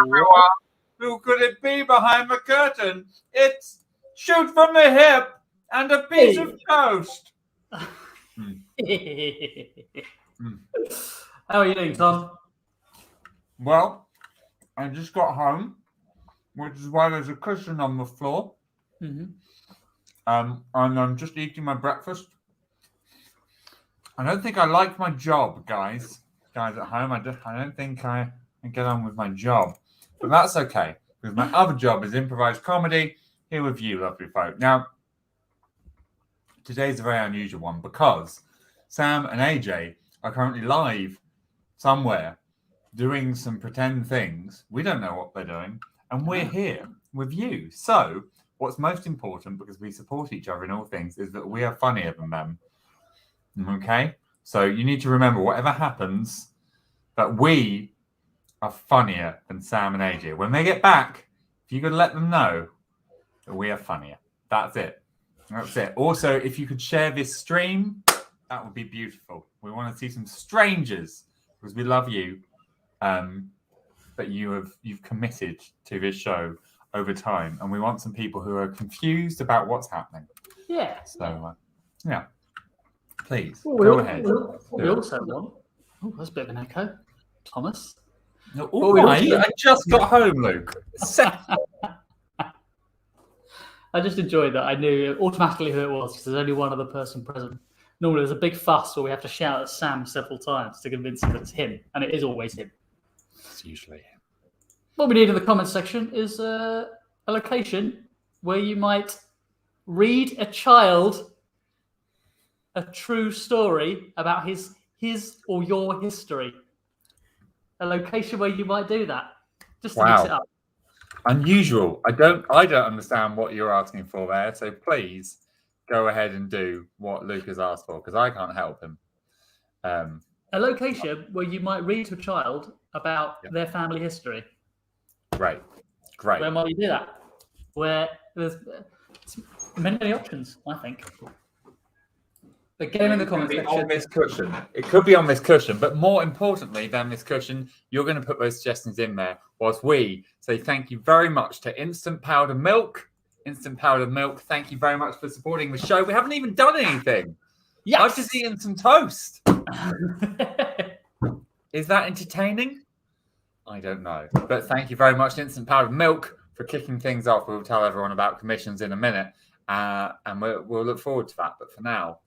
everyone. Who could it be behind the curtain? It's Shoot from the Hip and a piece of toast. How are you doing, Tom? Well, I just got home, which is why there's a cushion on the floor. Mm-hmm. And I'm just eating my breakfast. I don't think I like my job, guys. Guys at home, I don't think I can get on with my job. But that's okay, because my other job is improvised comedy here with you, lovely folk. Now, today's a very unusual one because Sam and AJ are currently live somewhere doing some pretend things. We don't know what they're doing, and we're here with you. So, what's most important, because we support each other in all things, is that we are funnier than them. Okay? So, you need to remember, whatever happens, that we are funnier than Sam and AJ. When they get back, if you could let them know that we are funnier. That's it. That's it. Also, if you could share this stream, that would be beautiful. We want to see some strangers because we love you. That you've committed to this show over time, and we want some people who are confused about what's happening. Yeah. So, yeah. Please go ahead. We also want. Oh, that's a bit of an echo, Thomas. No, I just got home, Luke. I just enjoyed that. I knew automatically who it was because there's only one other person present. Normally, there's a big fuss where we have to shout at Sam several times to convince him that it's him, and it is always him. It's usually him. What we need in the comments section is a location where you might read a child a true story about his or your history. A location where you might do that, just to mix it up. Unusual. I don't understand what you're asking for there. So please go ahead and do what Luke has asked for, because I can't help him. A location where you might read to a child about their family history. Great. Where might you do that? Where there's many options, I think. But get them in the comments section. On this cushion. It could be on this cushion, but more importantly than this cushion, you're going to put those suggestions in there whilst we say thank you very much to Instant Powdered Milk. Instant Powdered Milk, thank you very much for supporting the show. We haven't even done anything. Yes. I've just eaten some toast. Is that entertaining? I don't know. But thank you very much, Instant Powdered Milk, for kicking things off. We'll tell everyone about commissions in a minute. And we'll look forward to that. But for now,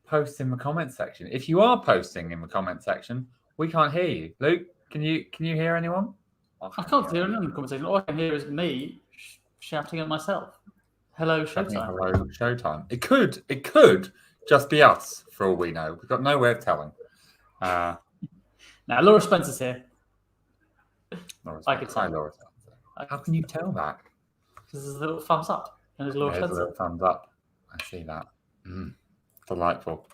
post in the comment section. If you are posting in the comment section, we can't hear you. Luke, can you hear anyone? I can't hear anyone in the comment section. All I can hear is me shouting at myself. Hello, Showtime. Hello, Showtime. It could just be us, for all we know. We've got no way of telling. Now, Laura Spencer's here. I could say Laura Spencer. How can you tell that? Because there's a little thumbs up. And there's Laura Spencer. A little thumbs up. I see that. Delightful.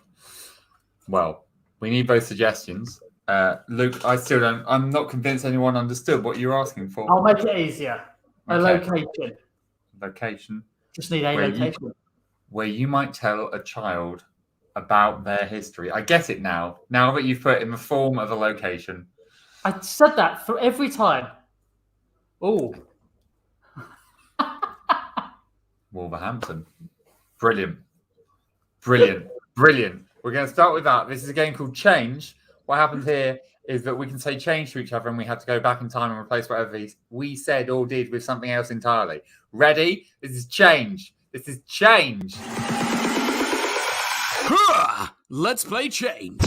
Well, we need both suggestions. Luke, I'm not convinced anyone understood what you're asking for. I'll make it easier. A location. Location. Just need a location. Where you might tell a child about their history. I get it now. Now that you've put it in the form of a location. I said that for every time. Oh. Wolverhampton. Brilliant. We're going to start with that. This is a game called Change. What happens here is that we can say change to each other, and we have to go back in time and replace whatever we said or did with something else entirely. Ready? This is Change. Let's play Change.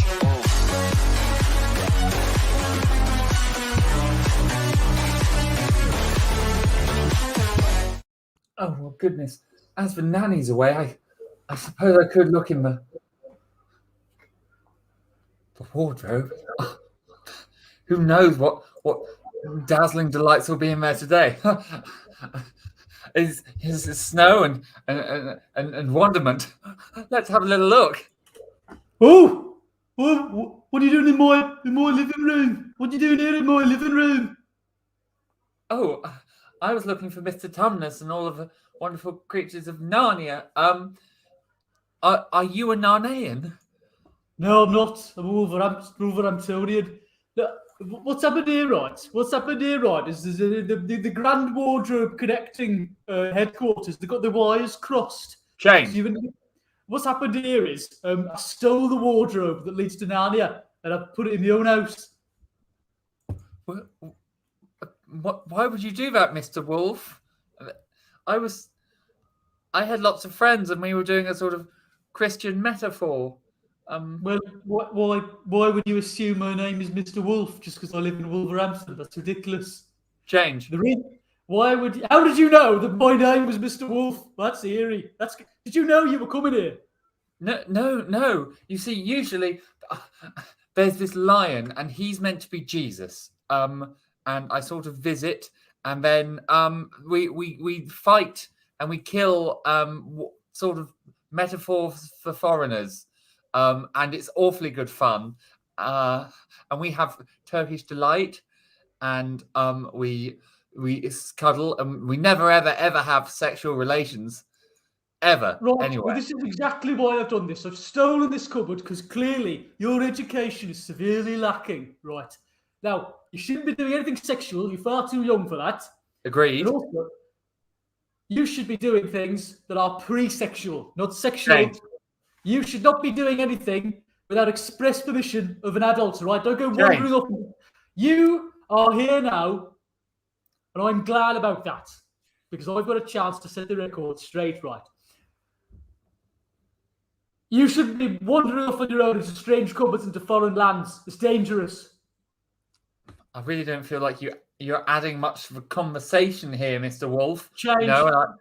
Oh, well, goodness. As for Nanny's away, I suppose I could look in the wardrobe. Who knows what dazzling delights will be in there today? Is snow and wonderment. Let's have a little look. Oh, what are you doing in my living room? What are you doing here in my living room? Oh, I was looking for Mr. Tumnus and all of the wonderful creatures of Narnia. Are you a Narnian? No, I'm not. I'm a Wolverhamptonian. Look, What's happened here, right? What's happened here, right? Is the Grand Wardrobe connecting headquarters? They've got the wires crossed. Change. So what's happened here is I stole the wardrobe that leads to Narnia and I've put it in my own house. Why would you do that, Mr. Wolf? I had lots of friends and we were doing a sort of Christian metaphor. Well, why would you assume my name is Mr. Wolf just because I live in Wolverhampton? That's ridiculous. Change. How did you know that my name was Mr. Wolf? That's eerie. Did you know you were coming here? No. You see, usually there's this lion and he's meant to be Jesus. And I sort of visit and then we fight and we kill sort of metaphors for foreigners. And it's awfully good fun. And we have Turkish delight and we cuddle and we never ever have sexual relations ever. Right. Anyway. Well, this is exactly why I've done this. I've stolen this cupboard because clearly your education is severely lacking. Right. Now, you shouldn't be doing anything sexual. You're far too young for that. Agreed. And also, you should be doing things that are pre-sexual, not sexual. Change. You should not be doing anything without express permission of an adult, right? Don't go wandering off. You are here now, and I'm glad about that because I've got a chance to set the record straight right. You shouldn't be wandering off on your own into strange cupboards into foreign lands. It's dangerous. I really don't feel like you're adding much of a conversation here, Mr. Wolf. Change. No,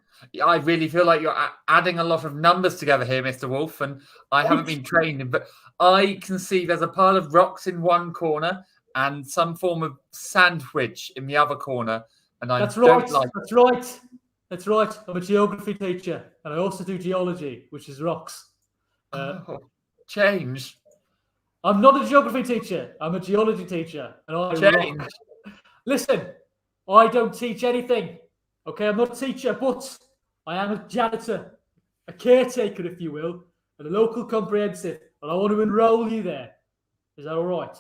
I really feel like you're adding a lot of numbers together here, Mr. Wolf, and I haven't been trained, but I can see there's a pile of rocks in one corner and some form of sandwich in the other corner, and That's right. That's right. I'm a geography teacher, and I also do geology, which is rocks. Change. I'm not a geography teacher. I'm a geology teacher, and I Change. Listen, I don't teach anything. Okay, I'm not a teacher, but I am a janitor, a caretaker, if you will, at a local comprehensive, and I want to enroll you there. Is that all right?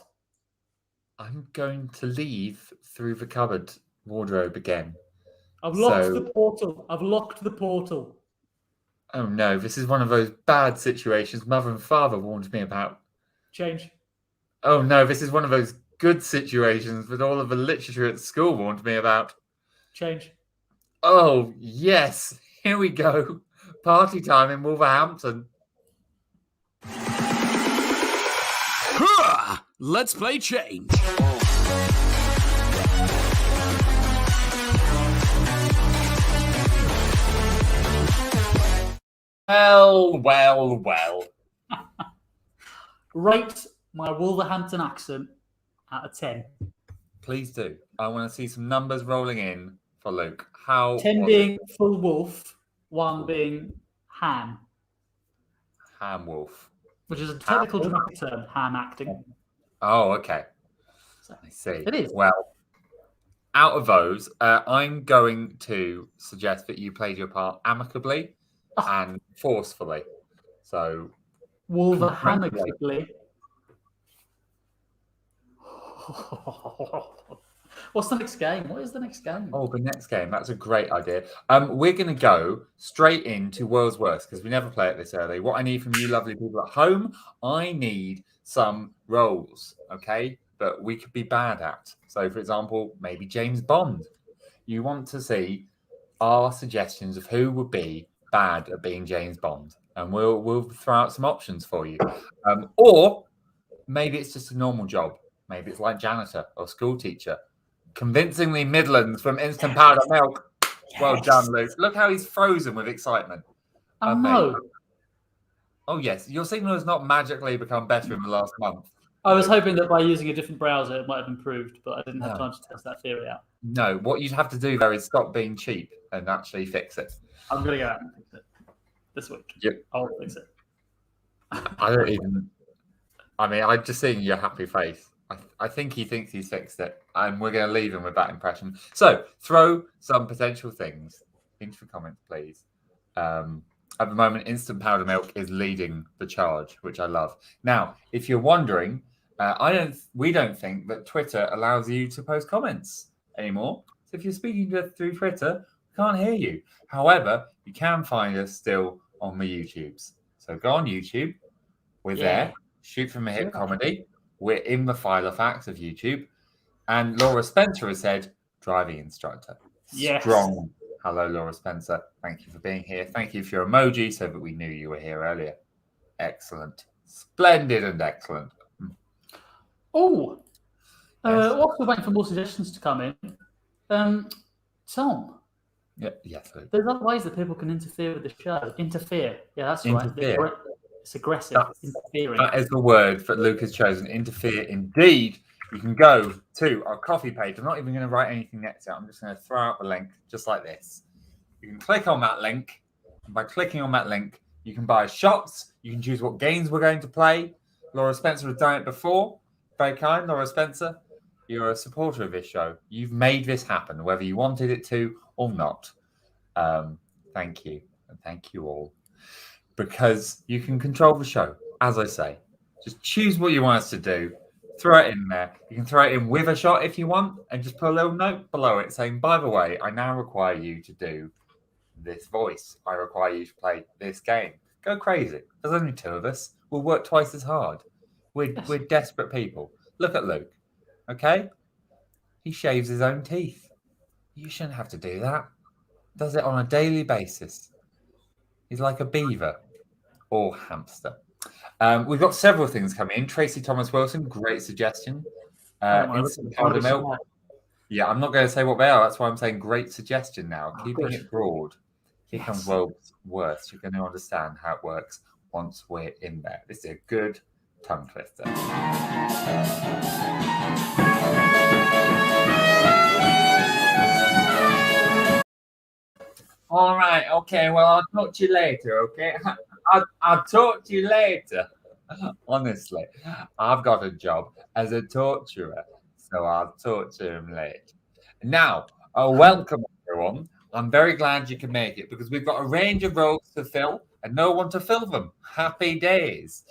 I'm going to leave through the cupboard wardrobe again. I've locked the portal. I've locked the portal. Oh no, this is one of those bad situations Mother and Father warned me about. Change. Oh no, this is one of those good situations that all of the literature at school warned me about. Change. Oh, yes. Here we go. Party time in Wolverhampton. Let's play change. Well. Rate my Wolverhampton accent out of 10. Please do. I want to see some numbers rolling in for Luke. How 10 being full wolf, 1 being ham. Ham wolf. Which is a technical dramatic term, ham acting. Oh, okay. So, I see. it is. Well, out of those, I'm going to suggest that you played your part amicably and forcefully. So, Wolverhampton. What's the next game? What is the next game? Oh, the next game. That's a great idea. We're going to go straight into World's Worst because we never play it this early. What I need from you lovely people at home, I need some roles, okay, that we could be bad at. So, for example, maybe James Bond. You want to see our suggestions of who would be bad at being James Bond. And we'll throw out some options for you. Or maybe it's just a normal job. Maybe it's like janitor or school teacher. Convincingly Midlands from instant powder milk. Yes. Well done, Luke. Look how he's frozen with excitement. Oh, no. Oh, yes. Your signal has not magically become better in the last month. I was hoping that by using a different browser, it might have improved, but I didn't have time to test that theory out. No, what you'd have to do there is stop being cheap and actually fix it. I'm going to go out and fix it this week. Yep. I'll fix it. I'm just seeing your happy face. I think he thinks he's fixed it, and we're going to leave him with that impression. So throw some potential things into the comments, please. At the moment, instant powder milk is leading the charge, which I love. Now, if you're wondering We don't think that Twitter allows you to post comments anymore. So if you're speaking through Twitter, we can't hear you. However, you can find us still on the YouTubes. So go on YouTube. We're there. Shoot from a Hip Comedy. We're in the file of facts of YouTube. And Laura Spencer has said, driving instructor. Yes. Strong. Hello, Laura Spencer. Thank you for being here. Thank you for your emoji so that we knew you were here earlier. Excellent. Splendid and excellent. Oh, Yes. whilst we're waiting for more suggestions to come in, Tom, Yes. there's other ways that people can interfere with the show. Interfere. Yeah, that's Interfere. right. It's aggressive. Interfering. That is the word that Luke has chosen. Interfere. Indeed. You can go to our coffee page. I'm not even going to write anything next to it. I'm just going to throw out the link just like this. You can click on that link. And by clicking on that link, you can buy shots. You can choose what games we're going to play. Laura Spencer has done it before. Very kind, Laura Spencer. You're a supporter of this show. You've made this happen, whether you wanted it to or not. Thank you. And thank you all. Because you can control the show, as I say. Just choose what you want us to do. Throw it in there. You can throw it in with a shot if you want, and just put a little note below it saying, by the way, I now require you to do this voice. I require you to play this game. Go crazy. There's only 2 of us. We'll work twice as hard. We're desperate people. Look at Luke. Okay? He shaves his own teeth. You shouldn't have to do that. Does it on a daily basis. He's like a beaver or hamster. We've got several things coming in. Tracy Thomas Wilson, great suggestion. Instant powder milk. Yeah, I'm not going to say what they are. That's why I'm saying great suggestion now. Keeping it broad. Here comes World's Worst. You're going to understand how it works once we're in there. This is a good tongue twister. All right. Okay. Well, I'll talk to you later. Okay. I'll talk to you later. Honestly, I've got a job as a torturer, so I'll talk to him later. Now, welcome everyone. I'm very glad you can make it because we've got a range of roles to fill and no one to fill them. Happy days.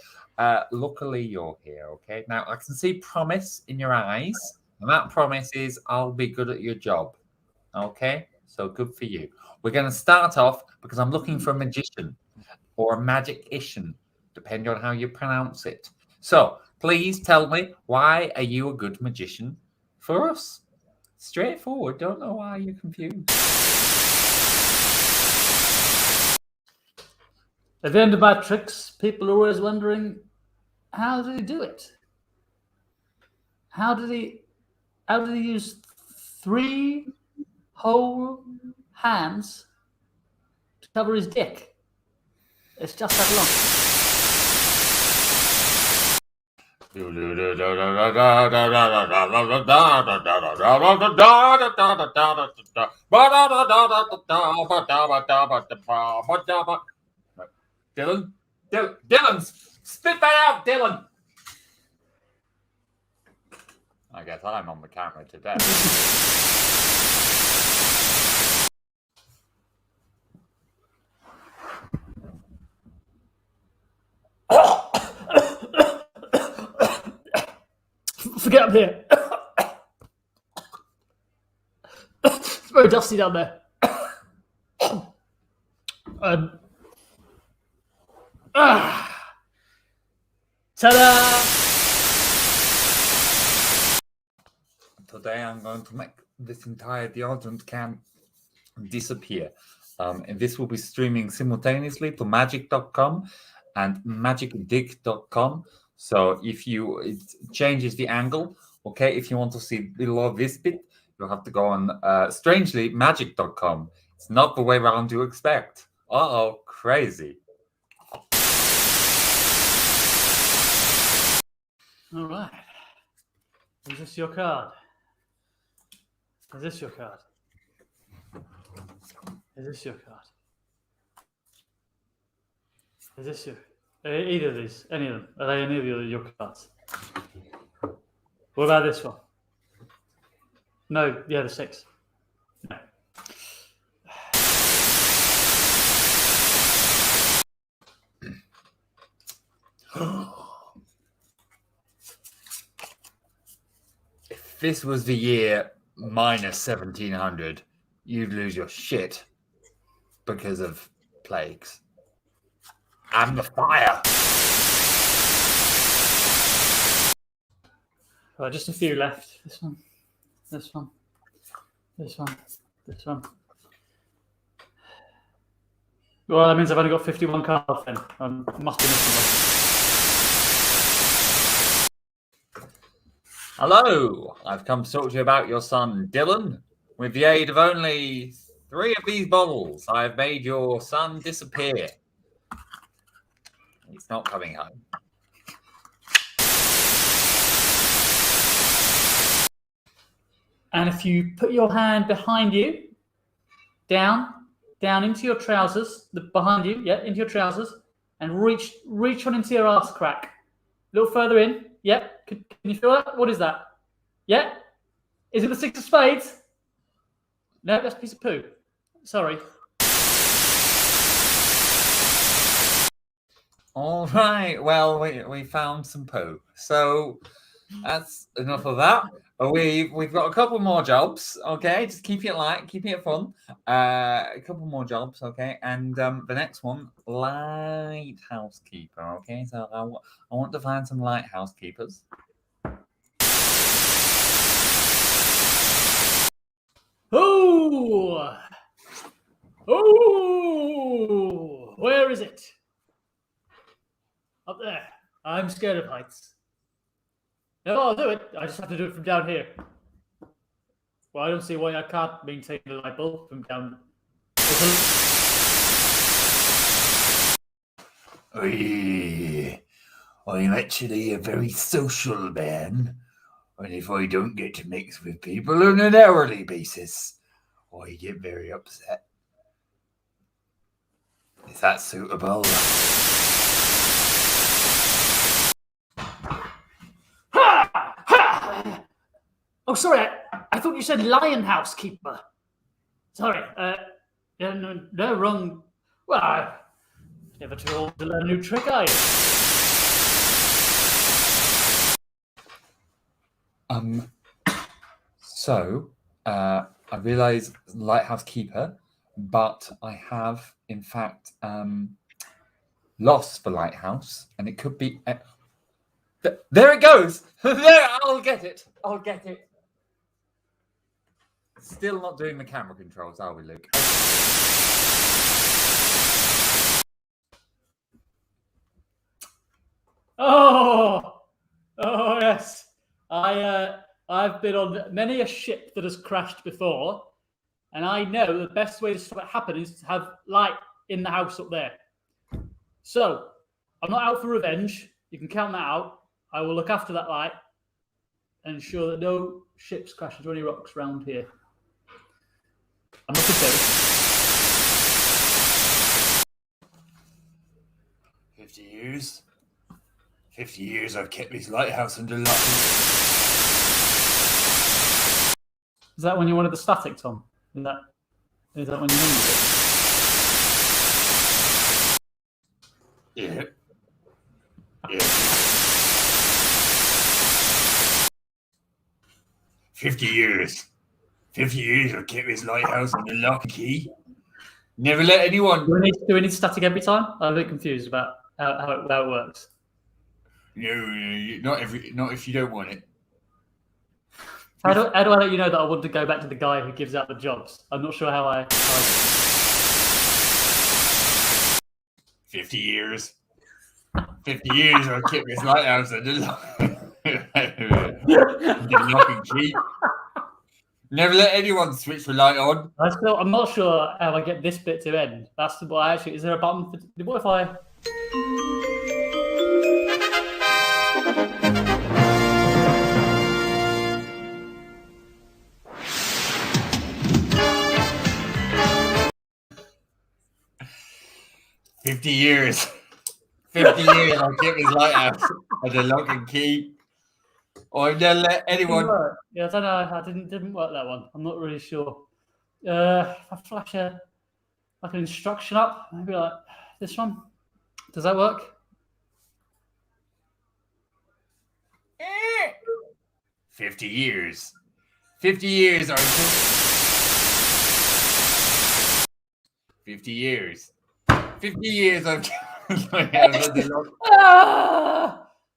Luckily, you're here. Okay. Now, I can see promise in your eyes, and that promise is I'll be good at your job. Okay. So good for you. We're going to start off because I'm looking for a magician or a magician, depending on how you pronounce it. So please tell me, why are you a good magician for us? Straightforward. Don't know why you're confused. At the end of my tricks, people are always wondering, how did he do it? How did he use 3 whole hands to cover his dick? It's just that long. Dylan, spit that out, Dylan. I guess I'm on the camera today. Forget I'm here. It's very dusty down there. Ta-da! Today I'm going to make this entire deodorant can disappear. And this will be streaming simultaneously to magic.com and magicdick.com. So it changes the angle. Okay, if you want to see below this bit, you'll have to go on, strangely, magic.com. It's not the way around you expect. Uh-oh, crazy. All right. Is this your card? Is this your card? Is this your card? Is this your... Either of these, any of them. Are they any of your cards? What about this one? No, yeah, the 6. No. this was the year minus 1700, you'd lose your shit because of plagues and the fire. Right, just a few left. This one, this one, this one, this one. Well, that means I've only got 51 cards then. I must be missing one. Hello, I've come to talk to you about your son, Dylan. With the aid of only 3 of these bottles, I have made your son disappear. He's not coming home. And if you put your hand behind you, down into your trousers, behind you, yeah, into your trousers, and reach on into your ass crack. A little further in, yeah. Can you feel that? What is that? Yeah? Is it the 6 of spades? No, that's a piece of poo. Sorry. All right, well, we found some poo. So that's enough of that. We've got a couple more jobs, okay? Just keeping it light, keeping it fun. A couple more jobs, okay? And the next one, lighthouse keeper, okay? So I want to find some lighthouse keepers. Oh, where is it? Up there. I'm scared of heights. No, I'll do it. I just have to do it from down here. Well, I don't see why I can't maintain the light bulb from down. I'm actually a very social man, and if I don't get to mix with people on an hourly basis, I get very upset. Is that suitable? Oh, sorry. I thought you said lion housekeeper. Sorry. No, wrong. Well, never too old to learn a new trick, are you? So, I realise lighthouse keeper, but I have, in fact, lost the lighthouse, and it could be... there it goes! There, I'll get it. Still not doing the camera controls, are we, Luke? Oh, yes. I've been on many a ship that has crashed before, and I know the best way to stop it happening is to have light in the house up there. So, I'm not out for revenge. You can count that out. I will look after that light and ensure that no ships crash into any rocks around here. I'm not a ghost. 50 years. 50 years I've kept this lighthouse under lock. Is that when you wanted the static, Tom? Is that when you needed it? Yeah. 50 years. 50 years I've kept this lighthouse under lock and key. Never let anyone... Do we need static every time? I'm a bit confused about how it works. No, not if you don't want it. How do I let you know that I want to go back to the guy who gives out the jobs? I'm not sure how I 50 years. 50 years I've kept this lighthouse under lock and key. Never let anyone switch the light on. I'm not sure how I get this bit to end. That's the what actually. Is there a button for? What if I? $50 years. 50 years I'll keep this lighthouse under lock and key. Or never let anyone. Yeah, I don't know. I didn't work that one. I'm not really sure. If I flash like an instruction up, maybe like this one. Does that work? 50 years. 50 years are 50 years. 50 years of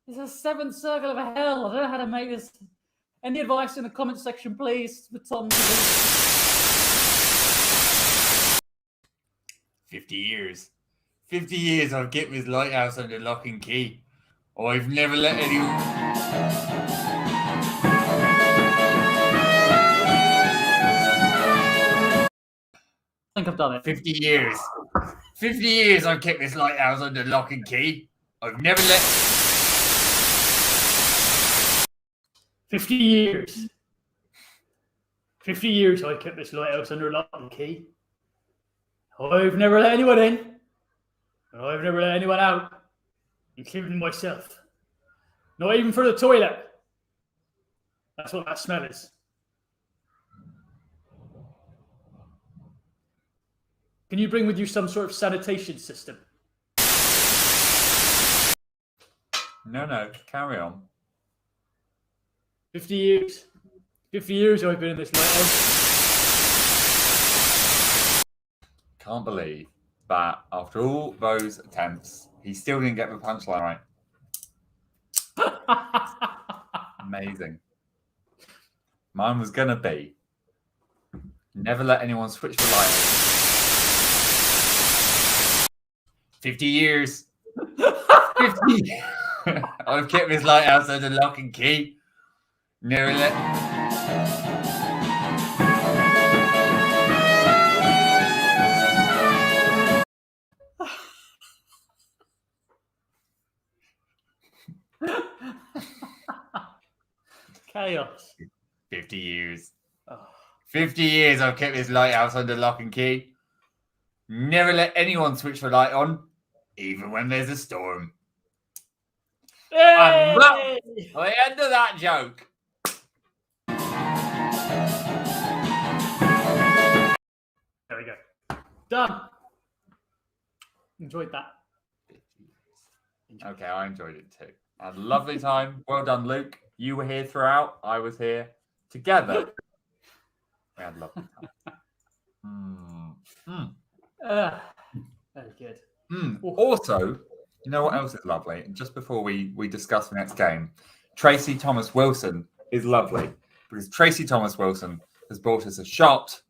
It's a seventh circle of hell. I don't know how to make this. Any advice in the comment section, please, for Tom? 50 years. 50 years I've kept this lighthouse under lock and key. I've never let anyone. I think I've done it. 50 years. 50 years I've kept this lighthouse under lock and key. I've never let. 50 years. 50 years I've kept this lighthouse under lock and key. I've never let anyone in. And I've never let anyone out, including myself. Not even for the toilet. That's what that smell is. Can you bring with you some sort of sanitation system? No, carry on. 50 years. 50 years I've been in this lighthouse. Can't believe that after all those attempts, he still didn't get the punchline right. Amazing. Mine was going to be never let anyone switch the light on. 50 years. 50. I've kept this lighthouse under lock and key. Never let. Chaos. 50 years. Oh. 50 years I've kept this lighthouse under lock and key. Never let anyone switch the light on, even when there's a storm. And that, the end of that joke. There we go. Done. Enjoyed that. Okay, I enjoyed it too. Had a lovely time. Well done, Luke. You were here throughout. I was here. Together, we had a lovely time. Very good. Also, you know what else is lovely? And just before we discuss the next game, Tracy Thomas Wilson is lovely because Tracy Thomas Wilson has bought us a shot.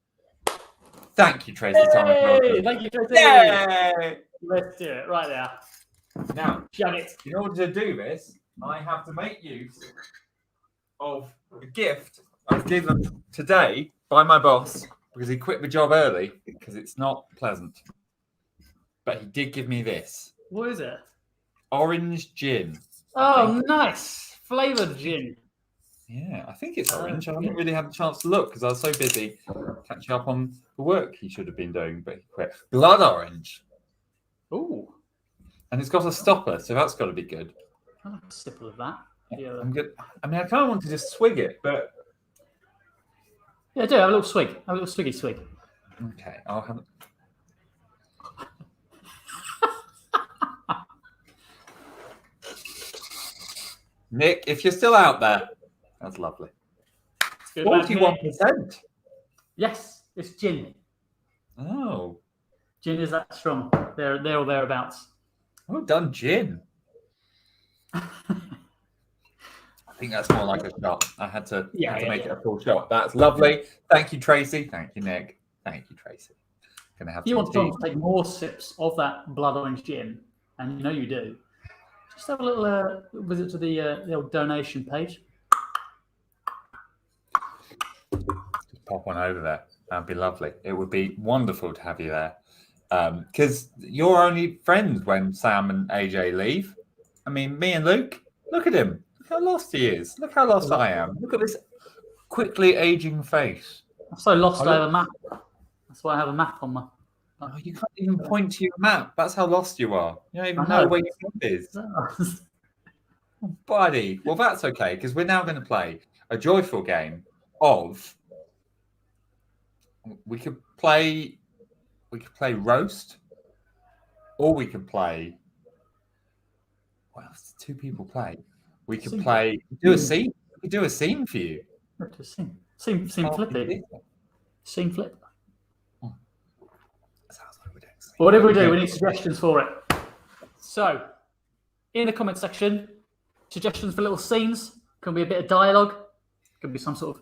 Thank you, Tracy Thomas Wilson. Thank you, Tracy. Yay! Let's do it right there. Now, Shut it. in order to do this, I have to make use of a gift I was given today by my boss because he quit the job early because it's not pleasant. But he did give me this. What is it? Orange gin. Oh, nice. Flavoured gin. Yeah, I think it's orange. I haven't really had a chance to look because I was so busy catching up on the work he should have been doing, but he quit. Blood orange. Ooh. And it's got a stopper, so that's got to be good. I'll have a sipple of that. Yeah, I'm good. I mean, I kind of want to just swig it, but... Yeah, do. Have a little swig. Have a little swiggy swig. Okay, I'll have... Nick, if you're still out there, that's lovely. 41%. Yes, it's gin. Oh. Gin is that strong. They're or thereabouts. Well done, gin. I think that's more like a shot. I had to make it a full shot. That's lovely. Thank you, Tracy. Thank you, Nick. Thank you, Tracy. Gonna have you want Tom to take more sips of that blood orange gin, and you know you do. Just have a little visit to the old donation page. Just pop one over there. That'd be lovely. It would be wonderful to have you there. Because you're only friends when Sam and AJ leave. I mean, me and Luke, look at him. Look how lost he is. Look how lost I am. Look at this quickly aging face. I'm so lost I have a map. That's why I have a map on my... Oh, you can't even point to your map. That's how lost you are. You don't even know where your map is. Buddy. Well, that's okay, because we're now going to play a joyful game of... We could play roast, or we could play... What else do two people play? We could do a scene. could do a scene for you. Scene flippy. Scene flip. Sounds like we're doing scene. Whatever we do, we need suggestions for it. So, in the comment section, suggestions for little scenes. Can be a bit of dialogue. Can be some sort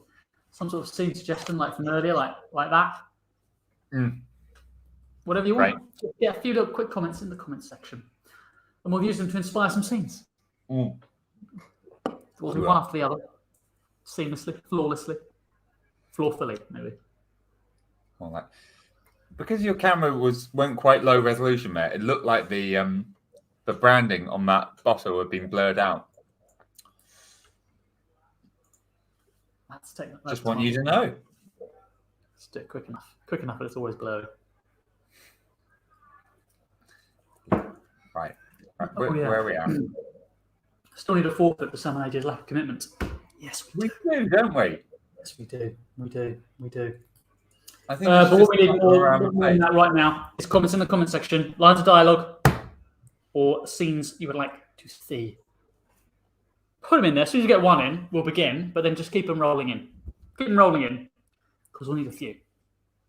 of scene suggestion, like from earlier, like that. Whatever you want. Get a few little quick comments in the comment section, and we'll use them to inspire some scenes. We'll do one after the other, seamlessly, flawlessly, flawfully, maybe. Well, because your camera went quite low resolution, mate. It looked like the branding on that bottle had been blurred out. Just want you to know. Let's do it quick enough. Quick enough, but it's always blurry. Right. Where are we at? Still need a forfeit for Sam and AJ's lack of commitment. Yes, we do, don't we? Yes, we do. We do. I think. But what we need more than that right now is comments in the comment section, lines of dialogue, or scenes you would like to see. Put them in there. As soon as you get one in, we'll begin. But then just keep them rolling in. Keep them rolling in, because we'll need a few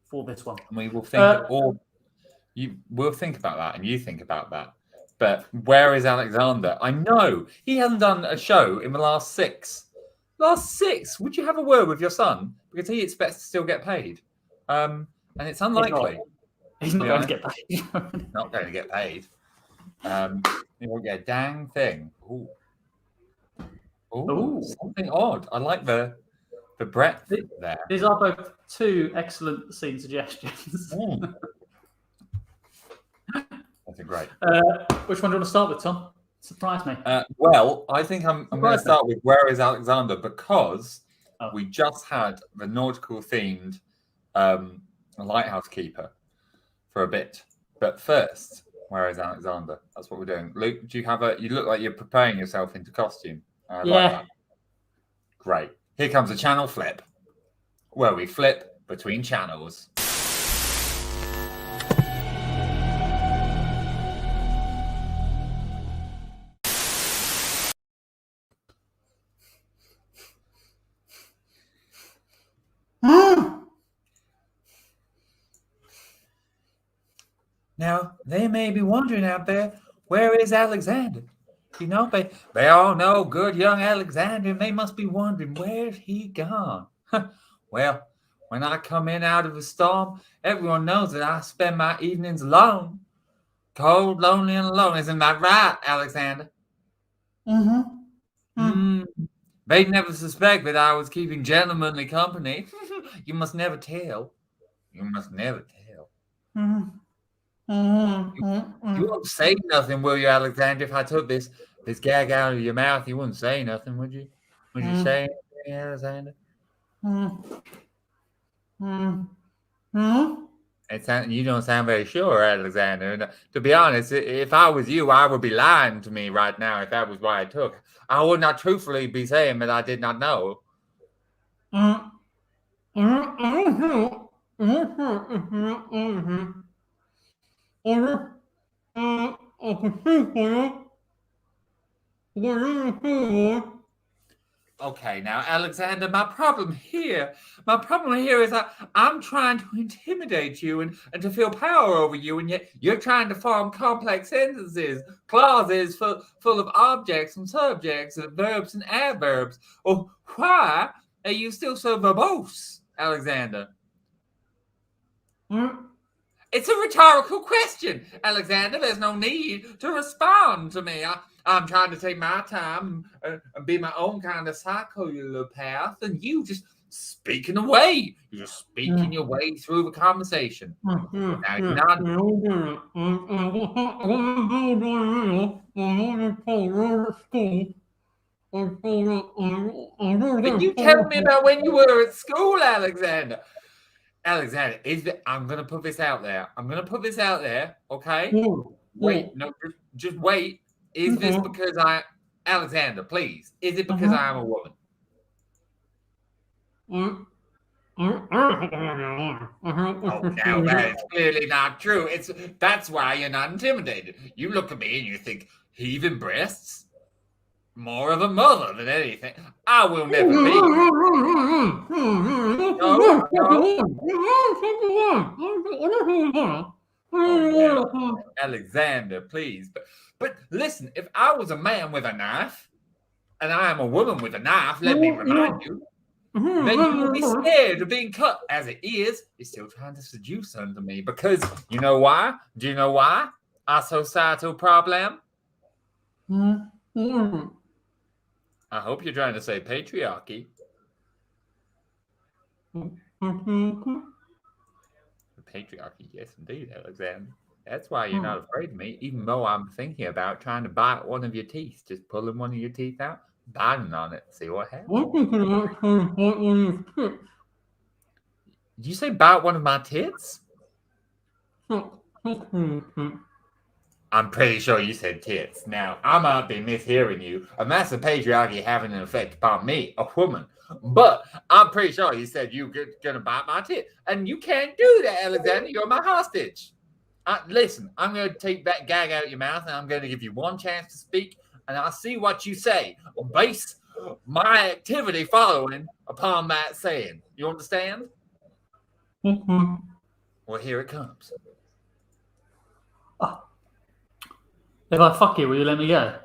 for this one. And we will think, we'll think about that, and you think about that. But where is Alexander? I know he hasn't done a show in the last 6. Would you have a word with your son? Because he expects to still get paid. And it's unlikely. He's not going to get paid. Not going to get paid. He won't get a dang thing. Ooh, something odd. I like the breadth there. These are both 2 excellent scene suggestions. That's great. Which one do you want to start with, Tom? Surprise me. Well, I think I'm going to start with Where is Alexander, because we just had the nautical themed lighthouse keeper for a bit. But first, Where is Alexander? That's what we're doing. Luke, do you have you look like you're preparing yourself into costume. Like that. Great. Here comes a channel flip, where we flip between channels. Now, they may be wondering out there, where is Alexander? You know, they all know good young Alexander, and they must be wondering, where's he gone? Well, when I come in out of a storm, everyone knows that I spend my evenings alone. Cold, lonely, and alone. Isn't that right, Alexander? They'd never suspect that I was keeping gentlemanly company. You must never tell. You must never tell. You won't say nothing, will you, Alexander? If I took this gag out of your mouth, you wouldn't say nothing, would you? Would you say anything, Alexander? You don't sound very sure, Alexander. And to be honest, if I was you, I would be lying to me right now if that was what I took. I would not truthfully be saying that I did not know. Okay, now, Alexander, my problem here is that I'm trying to intimidate you and to feel power over you, and yet you're trying to form complex sentences, clauses full of objects and subjects, and verbs and adverbs. Oh, why are you still so verbose, Alexander? It's a rhetorical question, Alexander. There's no need to respond to me. I'm trying to take my time and be my own kind of psychopath, and you just speaking away. You're just speaking your way through the conversation. Now you're not. But you tell me about when you were at school, Alexander. Alexander, I'm going to put this out there. Okay? Wait, no, just wait. Is this because Alexander, please, is it because I am a woman? Oh, now that is clearly not true. That's why you're not intimidated. You look at me and you think, heaving breasts? more of a mother than anything. I will never be. Oh, Alexander, please. But listen, if I was a man with a knife, and I am a woman with a knife, let me remind you, then you will be scared of being cut. As it is, you're still trying to seduce under me. Because you know why? Do you know why? A societal problem? I hope you're trying to say patriarchy. Patriarchy, yes, indeed, Alexander. That's why you're not afraid of me, even though I'm thinking about trying to bite one of your teeth. Just pulling one of your teeth out, biting on it, see what happens. Did you say bite one of my tits? I'm pretty sure you said tits. Now, I might be mishearing you, and that's the patriarchy having an effect upon me, a woman. But I'm pretty sure you said you're going to bite my tit. And you can't do that, Alexander. You're my hostage. Listen, I'm going to take that gag out of your mouth, and I'm going to give you one chance to speak, and I'll see what you say. I'll base my activity following upon that saying. You understand? Well, here it comes. If I fuck you, will you let me go?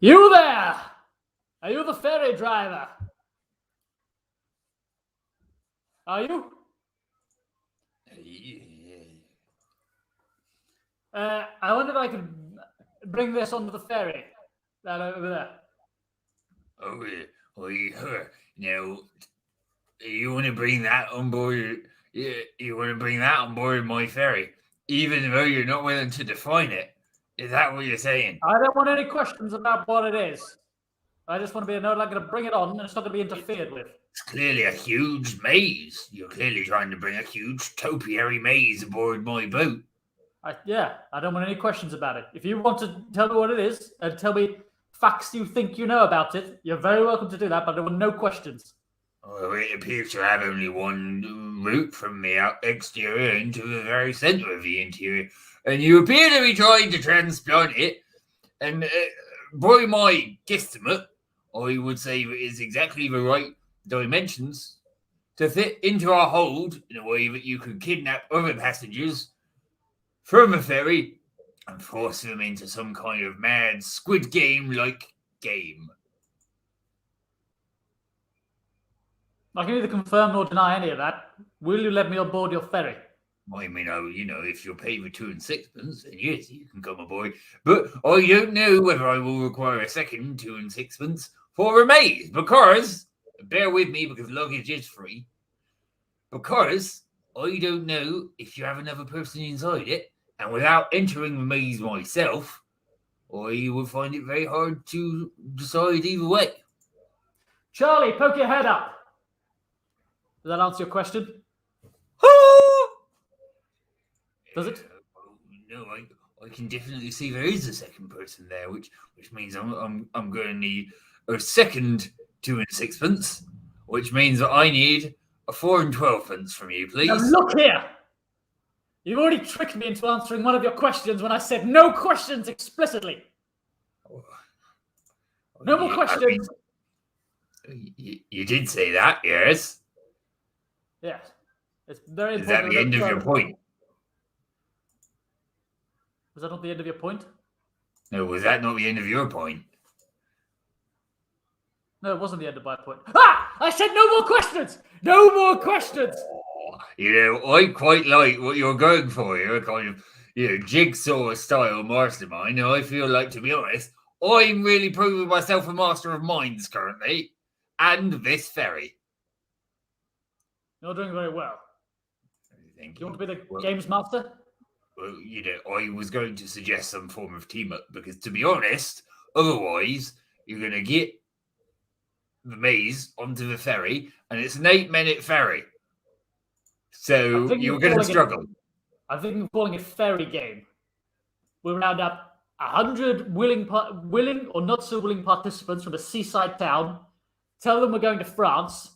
You there! Are you the ferry driver? Are you? I wonder if I could bring this onto the ferry. That over there. Oh, yeah. Now, you want to bring that on board? You want to bring that on board my ferry, even though you're not willing to define it? Is that what you're saying? I don't want any questions about what it is. I just want to be I'm going to bring it on, and it's not going to be interfered with. It's clearly a huge maze. You're clearly trying to bring a huge topiary maze aboard my boat. I don't want any questions about it. If you want to tell me what it is and tell me facts you think you know about it, you're very welcome to do that, but I want no questions. Well, it appears to have only one route from the exterior into the very center of the interior, and you appear to be trying to transplant it. And by my guesstimate, I would say it is exactly the right dimensions to fit into our hold in a way that you could kidnap other passengers from a ferry and force them into some kind of mad Squid Game-like game. I can neither confirm nor deny any of that. Will you let me on board your ferry? I mean, if you'll pay for 2 and 6pence, then yes, you can come aboard. But I don't know whether I will require a second 2 and 6pence for a maze, because, bear with me because luggage is free, because I don't know if you have another person inside it, and without entering the maze myself, I would find it very hard to decide either way. Charlie, poke your head up. Does that answer your question? Does it? No, I can definitely see there is a second person there, which means I'm going to need a second 2 and 6pence, which means that I need a 4 and 12pence from you, please. Now look here. You've already tricked me into answering one of your questions when I said no questions explicitly. No more questions. You did say that, yes? Yes. It's very important. Is that the end of your point? Was that not the end of your point? No, was that not the end of your point? No, it wasn't the end of my point. Ah! I said no more questions! No more questions! I quite like what you're going for here, kind of, jigsaw-style mastermind. And I feel like, to be honest, I'm really proving myself a master of minds currently. And this ferry. You're doing very well. Thank Do you you. want to be the games master? Well, I was going to suggest some form of team-up, because, to be honest, otherwise, you're going to get the maze onto the ferry, and it's an 8-minute ferry. So you're going to struggle. I think we're calling it ferry game. We round up 100 willing or not so willing participants from a seaside town, tell them we're going to France,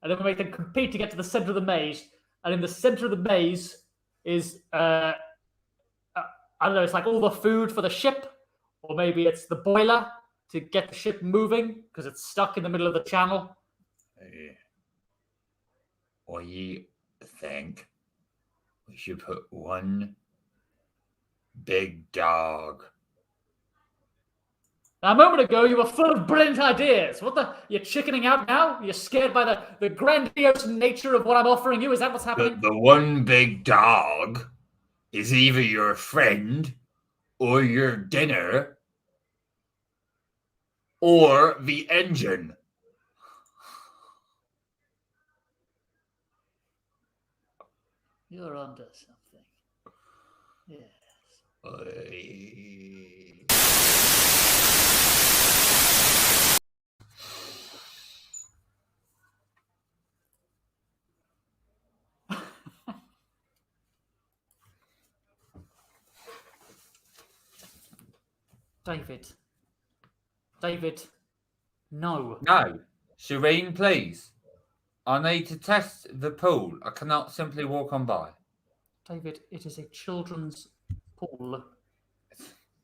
and then we make them compete to get to the center of the maze. and in the center of the maze is I don't know. It's like all the food for the ship, or maybe it's the boiler to get the ship moving because it's stuck in the middle of the channel. I think we should put one big dog. Now, a moment ago, you were full of brilliant ideas. What the? You're chickening out now? You're scared by the grandiose nature of what I'm offering you? Is that what's happening? The one big dog is either your friend or your dinner or the engine. You're onto something. Yes. David, no. No. Shireen, please. I need to test the pool. I cannot simply walk on by. David, it is a children's pool.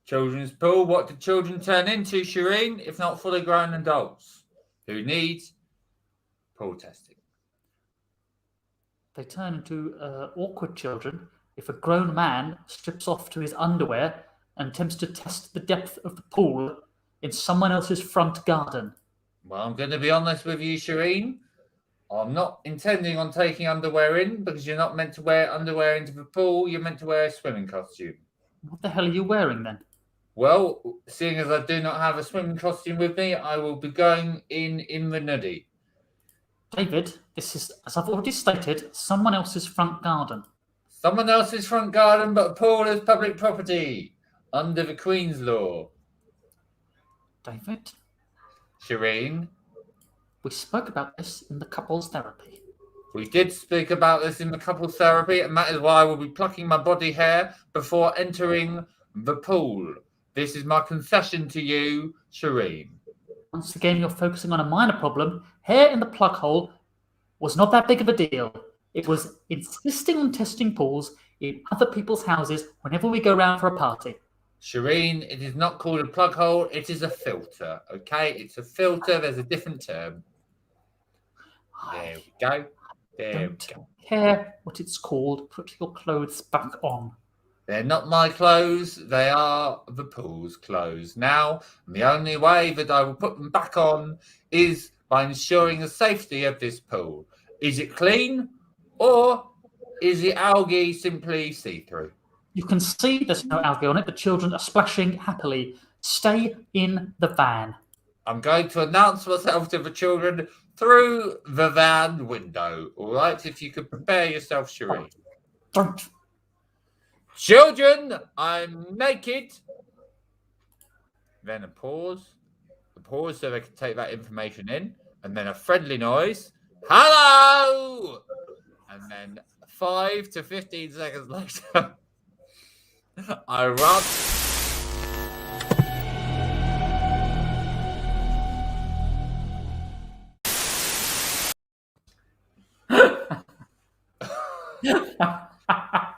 Children's pool? What do children turn into, Shireen, if not fully grown adults who need pool testing? They turn into awkward children if a grown man strips off to his underwear and attempts to test the depth of the pool in someone else's front garden. Well, I'm going to be honest with you, Shireen. I'm not intending on taking underwear in because you're not meant to wear underwear into the pool. You're meant to wear a swimming costume. What the hell are you wearing then? Well, seeing as I do not have a swimming costume with me, I will be going in the nudie. David, this is, as I've already stated, someone else's front garden. Someone else's front garden, but a pool is public property under the Queen's law. David? Shireen? We spoke about this in the couples therapy. We did speak about this in the couples therapy, and that is why I will be plucking my body hair before entering the pool. This is my concession to you, Shireen. Once again, you're focusing on a minor problem. Hair in the plug hole was not that big of a deal. It was insisting on testing pools in other people's houses whenever we go round for a party. Shireen, it is not called a plug hole. It is a filter, okay? It's a filter. There's a different term. There we go. There we go. Care what it's called. Put your clothes back on. They're not my clothes. They are the pool's clothes. Now, the only way that I will put them back on is by ensuring the safety of this pool. Is it clean or is the algae simply see-through? You can see there's no algae on it. The children are splashing happily. Stay in the van. I'm going to announce myself to the children through the van window. All right, if you could prepare yourself, Shireen. Don't. Children, I'm naked. Then a pause. A pause so they can take that information in. And then a friendly noise. Hello! And then 5 to 15 seconds later, I run.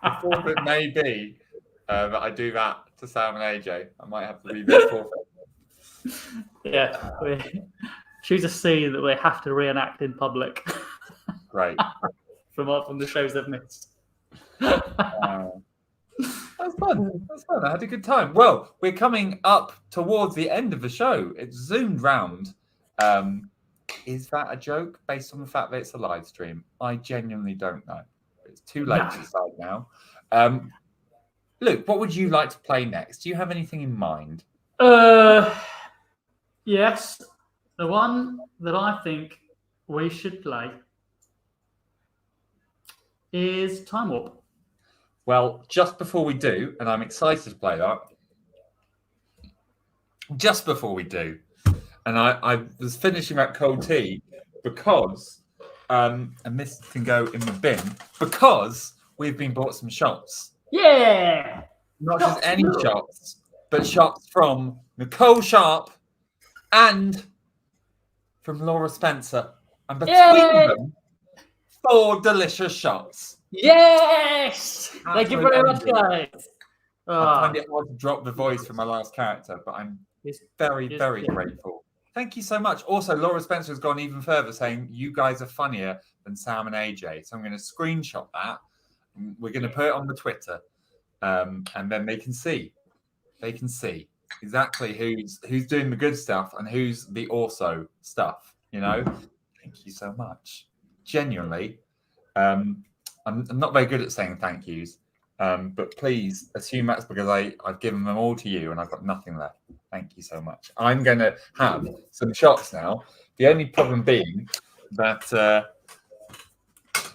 The forfeit may be that I do that to Sam and AJ. I might have to leave this forfeit. Yeah, we choose a scene that we have to reenact in public. Great. from the shows they've missed. That's fun. That's fun. I had a good time. Well, we're coming up towards the end of the show. It's zoomed round. Is that a joke based on the fact that it's a live stream? I genuinely don't know. It's too late to decide now. Luke, what would you like to play next? Do you have anything in mind? Yes. The one that I think we should play is Time Warp. Well, just before we do, and I'm excited to play that, just before we do, and I was finishing that cold tea because, and this can go in the bin, because we've been bought some shots. Yeah! Not just any shots, but shots from Nicole Sharp and from Laura Spencer. And between them, 4 delicious shots. Yes! Thank you Absolute very much, angel. guys. I find it hard to drop the voice for my last character, but I'm very, very grateful. Thank you so much. Also, Laura Spencer has gone even further, saying you guys are funnier than Sam and AJ. So I'm going to screenshot that. We're going to put it on the Twitter, and then they can see. They can see exactly who's doing the good stuff and who's the also stuff. You know. Thank you so much. Genuinely, I'm not very good at saying thank yous. But please assume that's because I've given them all to you and I've got nothing left. Thank you so much. I'm going to have some shots now. The only problem being that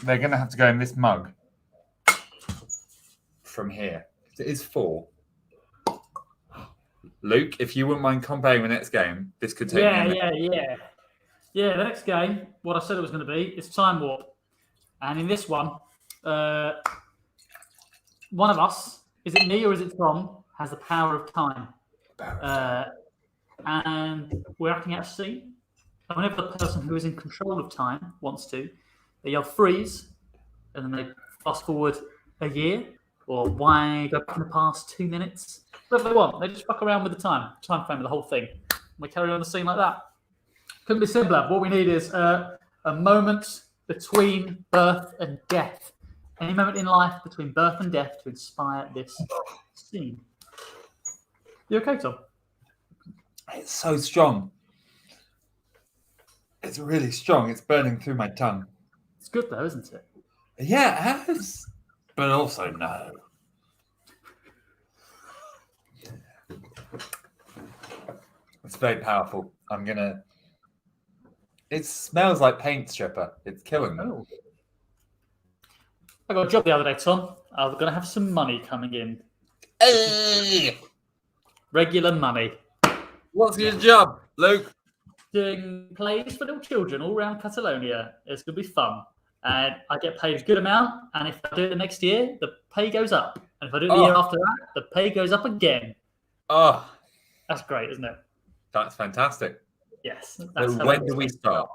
they're going to have to go in this mug from here. It is 4. Luke, if you wouldn't mind comparing the next game, this could take me a minute. Yeah, the next game, what I said it was going to be, is Time Warp. And in this one of us, is it me or is it Tom, has the power of time. And we're acting out a scene. And whenever the person who is in control of time wants to, they yell freeze, and then they fast forward a year, or why go back in the past 2 minutes. Whatever they want. They just fuck around with the time frame of the whole thing. We carry on the scene like that. Couldn't be simpler. What we need is a moment between birth and death. Any moment in life between birth and death to inspire this scene. You okay, Tom? It's so strong. It's really strong. It's burning through my tongue. It's good though, isn't it? Yeah, it has. But also no. It's very powerful. It smells like paint stripper. It's killing me. Oh. I got a job the other day, Tom. I was going to have some money coming in. Regular money. What's your job, Luke? Doing plays for little children all around Catalonia. It's going to be fun. And I get paid a good amount. And if I do it the next year, the pay goes up. And if I do it the year after that, the pay goes up again. Oh. That's great, isn't it? That's fantastic. Yes. When do we start?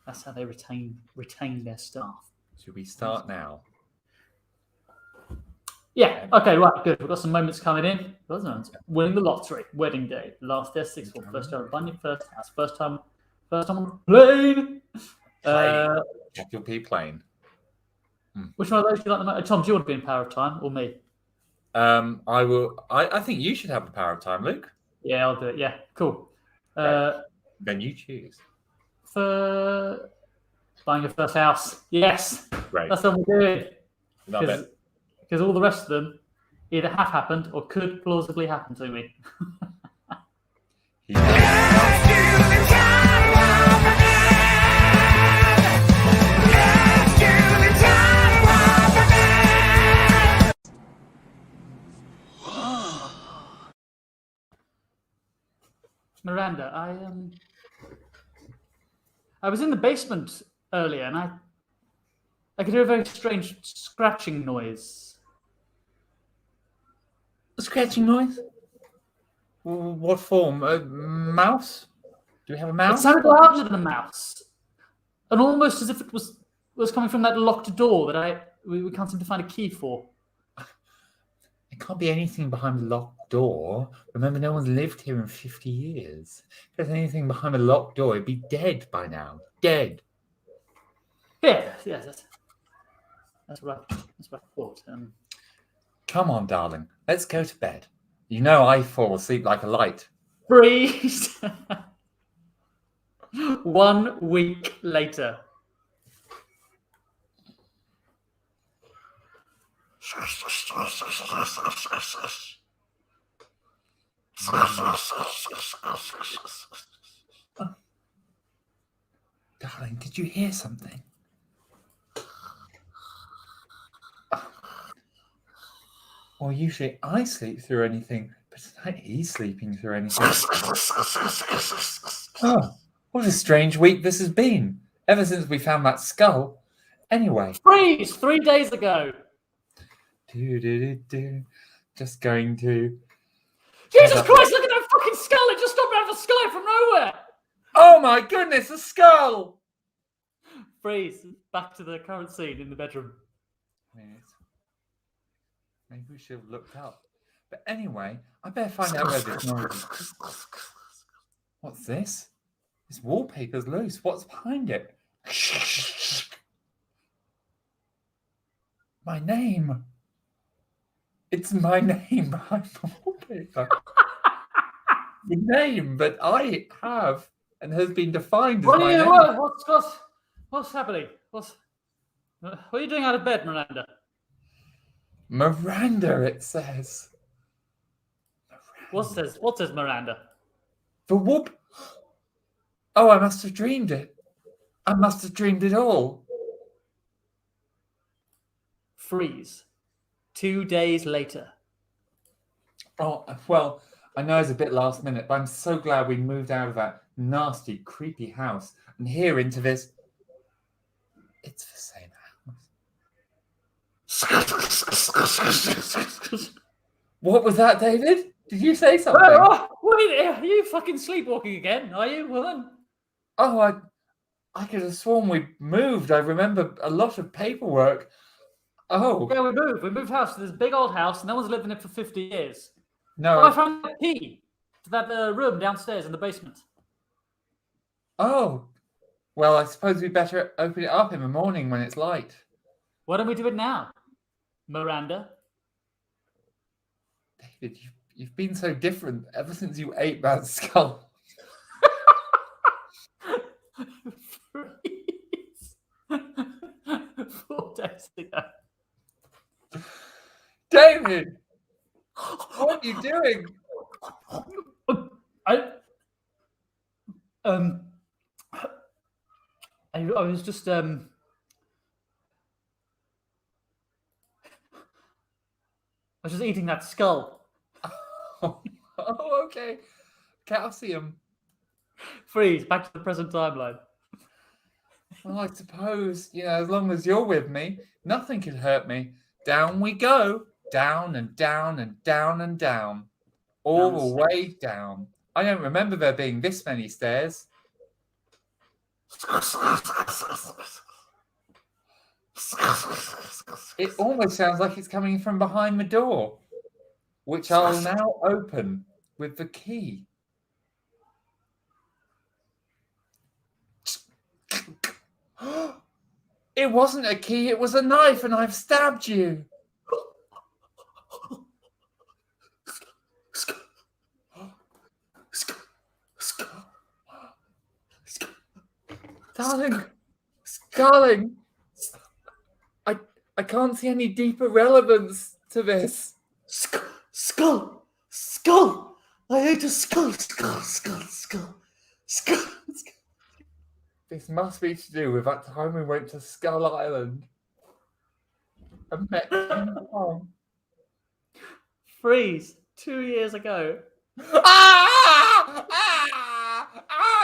That's how they retain their staff. Should we start now? Yeah. Okay. Right. Good. We've got some moments coming in. Winning the lottery. Wedding day. Last day of sixth form. First time buying your first house. First time on a plane. Capital P plane. Which one of those do you like the most? Tom, do you want to be in Power of Time or me? I will. I think you should have the power of time, Luke. Yeah, I'll do it. Yeah. Cool. Then you choose. For buying your first house. Yes. Great. That's what we're doing. Love it. Because all the rest of them either have happened or could plausibly happen to me. Miranda, I was in the basement earlier and I could hear a very strange scratching noise. A scratching noise? What form? A mouse? Do we have a mouse? It sounded larger than a mouse, and almost as if it was coming from that locked door that we can't seem to find a key for. It can't be anything behind the locked door. Remember, no one's lived here in 50 years. If there's anything behind a locked door, it'd be dead by now. Dead. Yeah, that's what I thought. Come on, darling. Let's go to bed. You know I fall asleep like a light. Freeze! 1 week later. Darling, did you hear something? Well, usually I sleep through anything, but tonight he's sleeping through anything. Oh, what a strange week this has been, ever since we found that skull. Anyway. Freeze! 3 days ago. Just going to... Jesus Christ, look at that fucking skull! It just stopped out of the sky from nowhere! Oh my goodness, a skull! Freeze. Back to the current scene in the bedroom. I mean, maybe we should have looked up. But anyway, I better find out where this noise is. What's this? This wallpaper's loose. What's behind it? My name. It's my name behind the wallpaper. The name that I have and has been defined as my name. What's happening? What are you doing out of bed, Miranda? Miranda, it says. What says Miranda? The whoop. Oh, I must have dreamed it. I must have dreamed it all. Freeze. 2 days later. Oh, well, I know it's a bit last minute, but I'm so glad we moved out of that nasty, creepy house and here into this. It's the same house. What was that, David? Did you say something? Wait, are you fucking sleepwalking again? Are you, woman? Oh, I could have sworn we moved. I remember a lot of paperwork. Oh. Yeah, we moved. We moved house to this big old house. No one's lived in it for 50 years. No. Oh, I found a key to that room downstairs in the basement. Oh. Well, I suppose we better open it up in the morning when it's light. Why don't we do it now, Miranda? David, you've been so different ever since you ate that skull. Freeze. 4 days ago. David, what are you doing? I was just I was just eating that skull. Oh, okay. Calcium. Freeze, back to the present timeline. Well, I suppose, as long as you're with me, nothing can hurt me. Down we go. Down and down and down and down. All the way down. I don't remember there being this many stairs. It almost sounds like it's coming from behind the door, which I'll now open with the key. It wasn't a key, it was a knife, and I've stabbed you. Darling, I can't see any deeper relevance to this. Skull. I ate a skull. This must be to do with that time we went to Skull Island and met King Kong. Freeze. 2 years ago.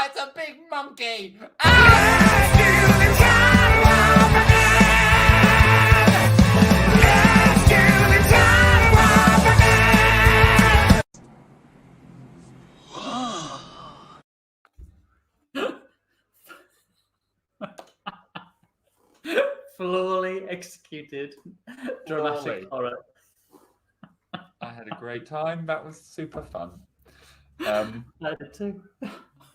It's a big monkey. Flawlessly executed dramatic horror. I had a great time. That was super fun. I did too.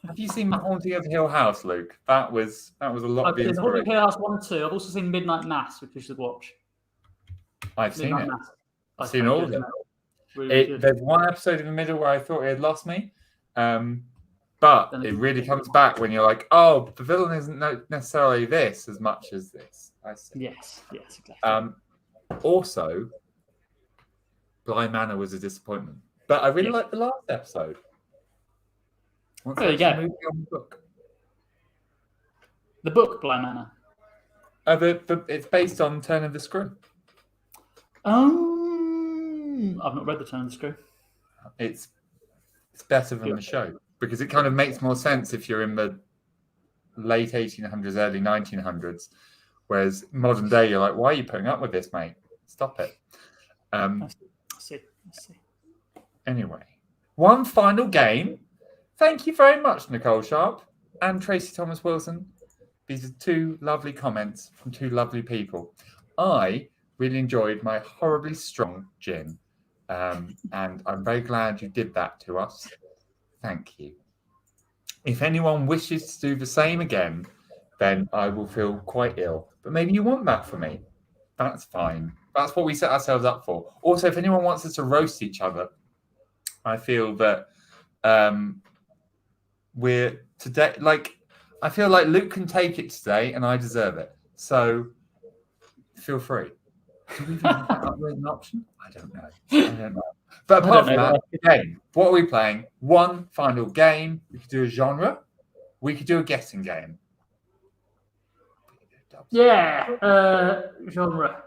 Have you seen The Haunting of Hill House, Luke? That was a lot of the I've seen Haunting of inspiration. Hill House 1 and 2. I've also seen Midnight Mass, which you should watch. I've seen Midnight it. Mass. I've seen all of it. Really good. There's one episode in the middle where I thought it had lost me, but it really comes back when you're like, oh, the villain isn't necessarily this as much as this. I see. Yes, exactly. Also, Bly Manor was a disappointment, but I really liked the last episode. There you go. Moving on the book. The book, Bly Manor. It's based on Turn of the Screw. I've not read the Turn of the Screw. It's better than the show because it kind of makes more sense if you're in the late 1800s, early 1900s, whereas modern day you're like, why are you putting up with this, mate? Stop it. I see. Anyway, one final game. Thank you very much, Nicole Sharp and Tracy Thomas Wilson. These are two lovely comments from two lovely people. I really enjoyed my horribly strong gin. And I'm very glad you did that to us. Thank you. If anyone wishes to do the same again, then I will feel quite ill. But maybe you want that for me. That's fine. That's what we set ourselves up for. Also, if anyone wants us to roast each other, I feel that we're today, like, I feel like Luke can take it today and I deserve it. So feel free. Do we even have that as an option? I don't know. But apart from that, game. What are we playing? One final game. We could do a genre. We could do a guessing game. Yeah, genre.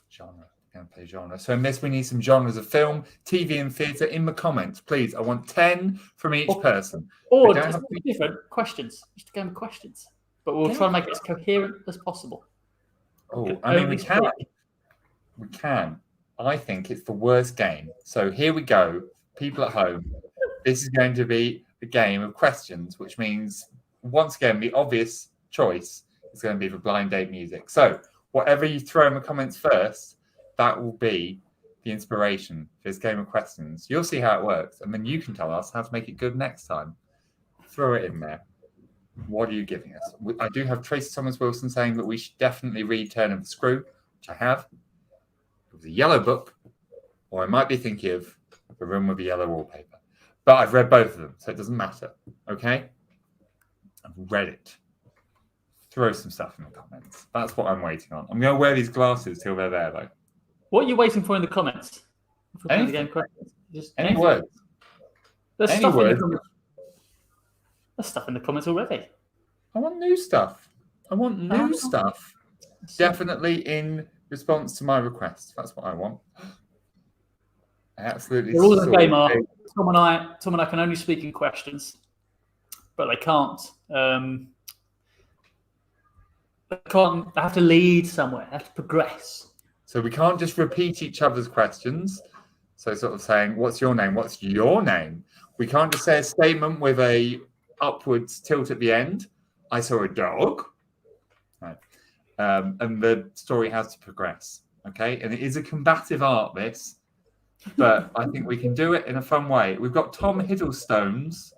Genre. We're going to play genre. So in this, we need some genres of film, TV, and theatre in the comments, please. I want 10 from each person. Or just different questions. Just a game of questions. But we'll try and make it as coherent as possible. Oh, I mean, we can. We can. I think it's the worst game. So here we go. People at home. This is going to be a game of questions, which means, once again, the obvious choice is going to be the blind date music. So whatever you throw in the comments first, that will be the inspiration for this game of questions. You'll see how it works, and then you can tell us how to make it good next time. Throw it in there. What are you giving us? I do have Tracy Thomas Wilson saying that we should definitely read Turn of the Screw, which I have. It was a yellow book, or I might be thinking of The Room with a Yellow Wallpaper. But I've read both of them, so it doesn't matter. Okay? I've read it. Throw some stuff in the comments. That's what I'm waiting on. I'm going to wear these glasses till they're there, though. What are you waiting for in the comments? Anything. Just Any words. There's Any stuff words. in the comments. There's stuff in the comments already. I want new stuff. I want new stuff. Definitely in response to my request. That's what I want. I absolutely. The rules of the game are Tom and I can only speak in questions, but they can't. They have to lead somewhere. They have to progress. So we can't just repeat each other's questions. So sort of saying, "What's your name? What's your name?" We can't just say a statement with a upwards tilt at the end. I saw a dog. Right. And the story has to progress. Okay. And it is a combative art, this, but I think we can do it in a fun way. We've got Tom Hiddlestone's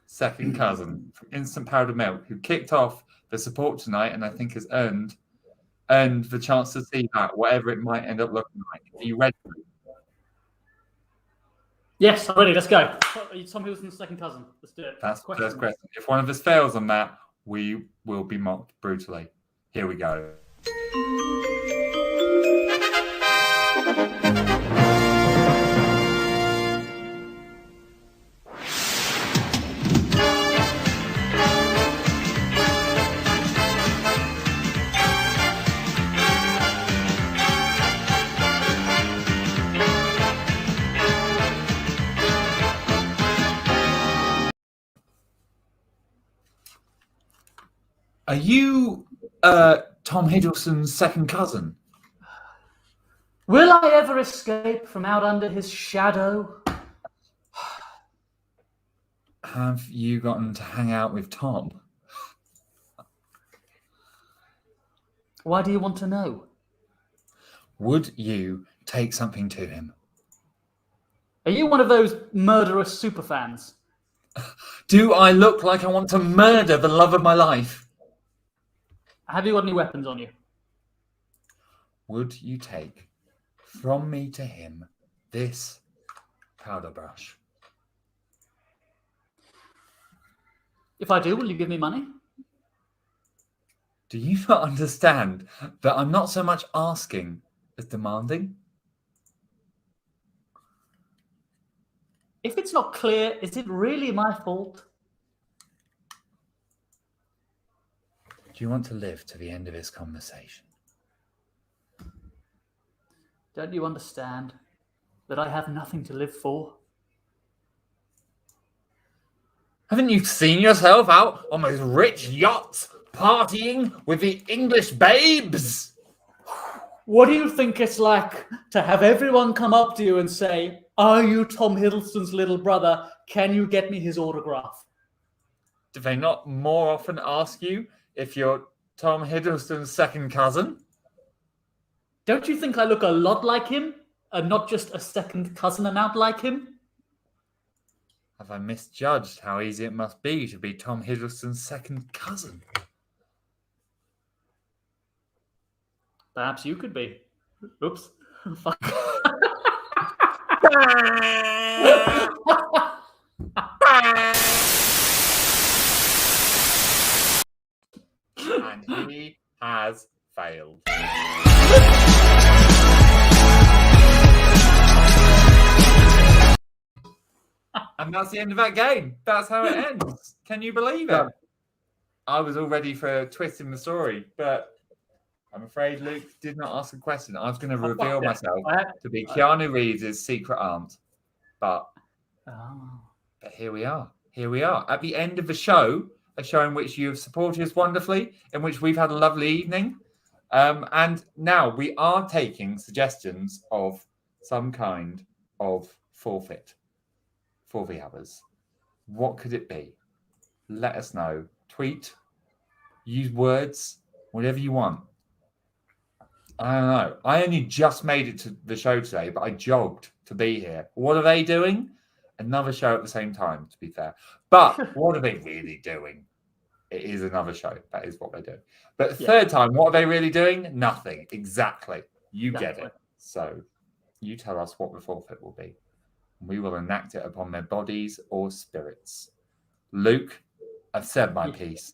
second cousin from Instant Powdered Milk, who kicked off the support tonight and I think has earned the chance to see that, whatever it might end up looking like. Are you ready? Yes, I'm ready. Let's go. Tom Hiddleston's second cousin. Let's do it. That's the first question. If one of us fails on that, we will be mocked brutally. Here we go. Are you Tom Hiddleston's second cousin? Will I ever escape from out under his shadow? Have you gotten to hang out with Tom? Why do you want to know? Would you take something to him? Are you one of those murderous superfans? Do I look like I want to murder the love of my life? Have you got any weapons on you? Would you take from me to him this powder brush? If I do, will you give me money? Do you not understand that I'm not so much asking as demanding? If it's not clear, is it really my fault? Do you want to live to the end of this conversation? Don't you understand that I have nothing to live for? Haven't you seen yourself out on those rich yachts partying with the English babes? What do you think it's like to have everyone come up to you and say, "Are you Tom Hiddleston's little brother? Can you get me his autograph?" Do they not more often ask you, if you're Tom Hiddleston's second cousin. Don't you think I look a lot like him, and not just a second cousin amount like him? Have I misjudged how easy it must be to be Tom Hiddleston's second cousin? Perhaps you could be. Oops. Fuck. And he has failed. And that's the end of that game. That's how it ends. Can you believe it? I was all ready for a twist in the story, but I'm afraid Luke did not ask a question. I was going to reveal myself to be Keanu Reeves' secret aunt. But here we are. Here we are. At the end of the show, a show in which you have supported us wonderfully, in which we've had a lovely evening. And now we are taking suggestions of some kind of forfeit for the others. What could it be? Let us know. Tweet, use words, whatever you want. I don't know. I only just made it to the show today, but I jogged to be here. What are they doing? Another show at the same time, to be fair. But what are they really doing? It is another show. That is what they're doing. But third time, what are they really doing? Nothing. Exactly. You get it. So you tell us what the forfeit will be. We will enact it upon their bodies or spirits. Luke, I've said my piece.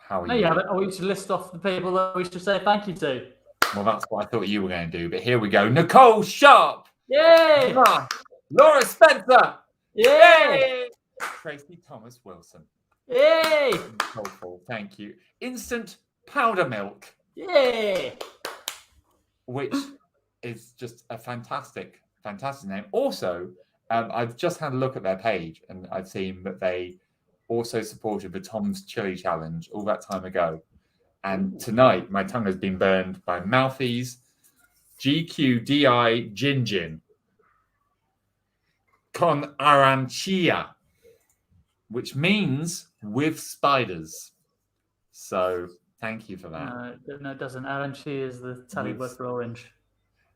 How are you? No, you haven't. I want you to list off the people that we should say thank you to. Well, that's what I thought you were going to do. But here we go. Nicole Sharp. Yay! Laura Spencer. Yay! Tracy Thomas Wilson. Yay! Nicole, thank you. Instant Powder Milk. Yay! Which is just a fantastic name. Also, I've just had a look at their page and I've seen that they also supported the Tom's Chili Challenge all that time ago. And tonight, my tongue has been burned by Mouthies GQDI Gin con Arancia, which means with spiders. So thank you for that. No, it doesn't. Arancia is the Italian word for orange.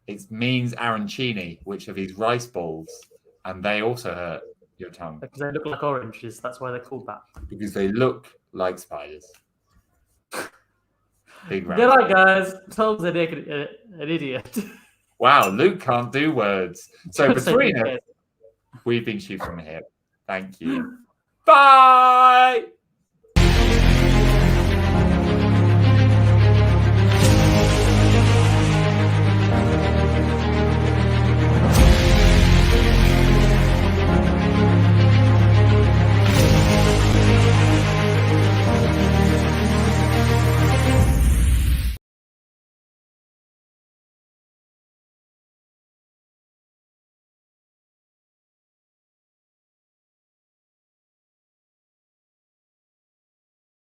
It means arancini, which are these rice balls, and they also hurt your tongue. Because they look like oranges, that's why they're called that. Because they look like spiders. Big round. Good night, guys. Tom's an idiot. Wow, Luke can't do words. So between us, we've been shooting from the hip. Thank you. Bye!